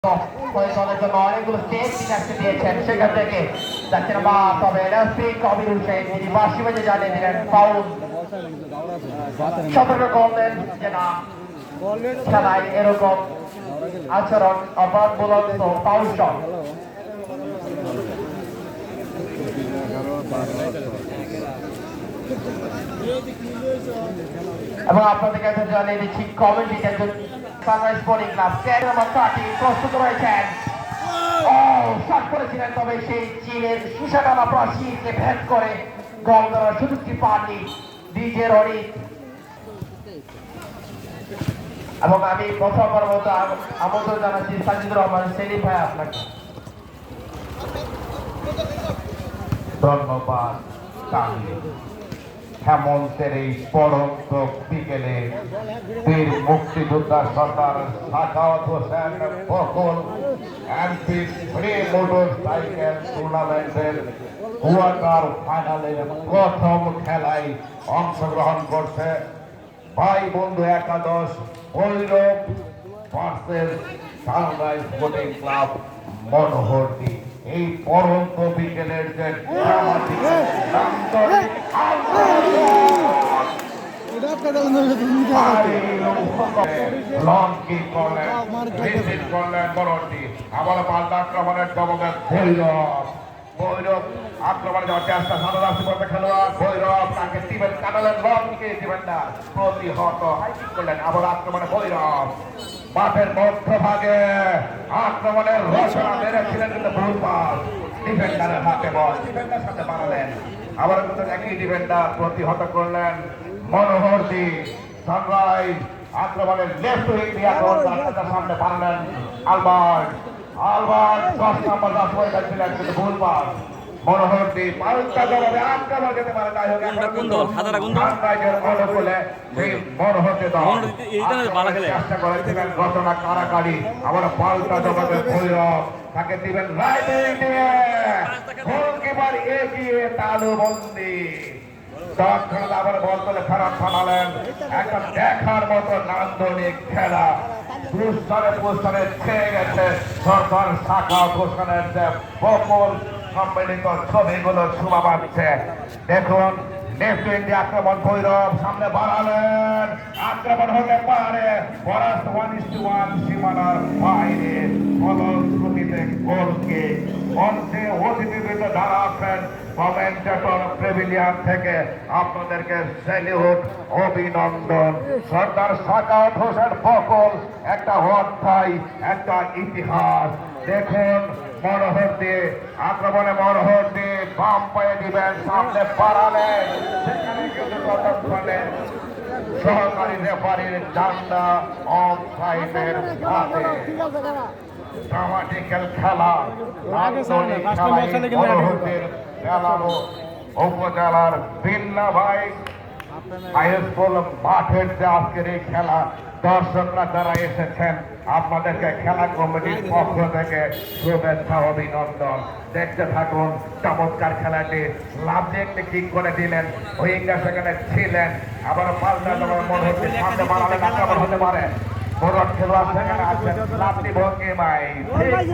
ফয়সালের জন্য অনেকগুলো স্টেজ ইনার্সি দিয়েছেন, সেখান থেকে যাচ্ছেন বা তবে রেফারি কবির হোসেন তিনি বাঁশি বাজে জানিয়ে দিলেন ফাউল। সতর্ক করলেন যে না খেলায় এরকম আচরণ অবাধ বলন্ত ফাউল শট। এবং আপনাদের কাছে জানিয়ে দিচ্ছি কমেন্ট্রিটার জন্য সানরাইজ বোলিং ক্লাব নম্বর 30 প্রস্তুত রয়েছেন। শট করেছিলেন, তবে সেই চীনের সুশাটানা প্রাচীরকে ভেদ করে গোল করার সুযোগটি পাননি ডিজে রনি। এবং আমি প্রথমবার মতো আমন্ত্রণ জানাচ্ছি সাজিদুর রহমান সেলিম ভাই আপনাকে। ধন্যবাদ। হেমন্তের এই পরন্ত বিকেলে বীর মুক্তিযোদ্ধা Sardar Sakhawat Hossain Bakul MP free motorcycle টুর্নামেন্টের কোয়ার্টার ফাইনালের প্রথম খেলায় অংশগ্রহণ করছে ভাই বন্ধু একাদশ Bhairab versus sunrise bowling club Monohardi. এই পরন্ত বিকেলের যে আবার পাল্টা আক্রমণের জবাবে ভৈরব আক্রমণে যাওয়ার চেষ্টা সাদা খেলোয়াড় ভৈরব তাকে টিবেন কাটালেন লঙ্কে দিবেন না প্রতিহত করলেন। আবার আক্রমণে ভৈরব মাঠের মধ্যভাগে আক্রমণের রচনা মেরেছিলেন, কিন্তু ভুল পাস ডিফেন্ডারের হাতে বল ডিফেন্ডার সাথে বাড়ালেন। আবার কিন্তু একই ডিফেন্ডার প্রতিহত করলেন মনোহরদী। সানরাইজ আক্রমণের লেফট উইং দিয়ে আক্রমণ সামনে বাড়ালেন আলবার্ট 10 নম্বর 10 হয়ে যাচ্ছিলেন, কিন্তু ভুল পাস মনোহরদী পাল্টা জবাবে আক্রমণ যেতে পারে। যাই হোক সানরাইজের অনুকূলে সেই মনোহরদী দল চেষ্টা করেছিলেন ঘটনা কারাকারি। আবার পাল্টা জবাবে ভৈরব তাকে দিবেন রাইট উইংয়ে, গোলকিপার এগিয়ে তালুবন্দি তৎক্ষণাৎ আবার বল তুলে ফেরত থামালেন। একটা দেখার মতো নান্দনিক খেলা পুস্তরে ছেয়ে গেছে সর্দার সাখাওয়াত হোসেনের যে বকুল সম্মিলিত ছবিগুলো শোভা পাচ্ছে। দেখুন লেফট উইন্ডি আক্রমণ ভৈরব সামনে বাড়ালেন, আক্রমণ হতে পারে পরাস্ত 1-1 সীমানার বাইরে ফলশ্রুতিতে গোলকে মঞ্চে অতিথিবৃন্দ যারা আছেন কমেন্টেটর প্রেভিলিয়ান থেকে আপনাদেরকে স্যালিউট অভিনন্দন। সর্দার সাখাওয়াত হোসেন বকুল একটা অধ্যায়, একটা ইতিহাস। দেখুন মনোহরদী আক্রমণে মনোহরদী বাম পায়ে দিবেন, সামনে বাড়ালেন, সেখানে কিন্তু ততক্ষণে সহকারী রেফারির ডান্ডা অফ সাইডের হাতে। ড্রামাটিক্যাল খেলা নান্দনিক খেলায় মনোহরদীর বেলানো উপজেলার বিল্লা ভাই হাই স্কুল মাঠের যে আজকের এই খেলা দর্শকরা যারা এসেছেন আপনাদেরকে খেলা কমিটির পক্ষ থেকে শুভেচ্ছা অভিনন্দন। দেখতে থাকুন চমৎকার খেলাটি। লাভ দেখতে কিক করে দিলেন, উইঙ্গার সেখানে ছিলেন, আবার পাল্টা তোমার মনোহরদীর সামনে বাড়ালেন, আক্রমণ হতে পারে বড় খেলোয়াড় সেখানে আছেন লাভলি ভঙ্গিমাই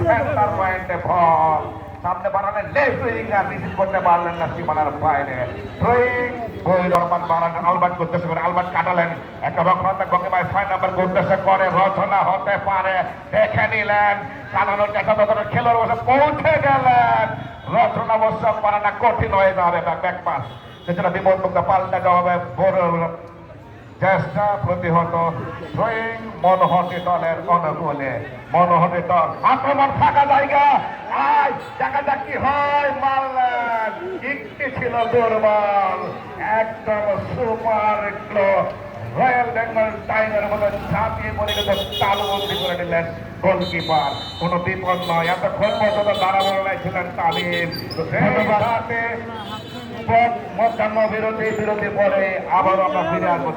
সেন্টার পয়েন্টে বল সামনে বাড়ালেন লেফট উইঙ্গার রিসিভ করতে পারলেন না সীমানার বাইরে। আলবার্ট উদ্দেশ্য করে আলবার্ট কাটালেন, একটা রক্ষণাত্মক ভঙ্গিমায় 6 নম্বর উদ্দেশ্য করে রচনা হতে পারে দেখে নিলেন, কাটানোর চেষ্টা করে খেলোয়াড় বসে পৌঁছে গেলেন, রচনা অবশ্য পারাটা কঠিন হয়ে যাবে ব্যাক পাস, সেটা বিপদমুক্ত পাল্টা জবাবে বড় চেষ্টা প্রতিহত সুইং মনোহরদী দলের অনুকূলে। মনোহরদী দল আক্রমণ থাকা জায়গা দেখা যাক কি হয়, মারলেন একটি ছিল দুর্বল, একদম সুপার রয়্যাল বেঙ্গল টাইগারের মতো ঝাঁপিয়ে পড়ে কিন্তু তালুবন্দি করে নিলেন গোলকিপার। কোনো বিপদ নয়, এতক্ষণ পর্যন্ত দাঁড়াবো ছিলেন তামিম। মধ্যাহ্ন বিরতি পরে আবার আমরা ফিরে আসবো।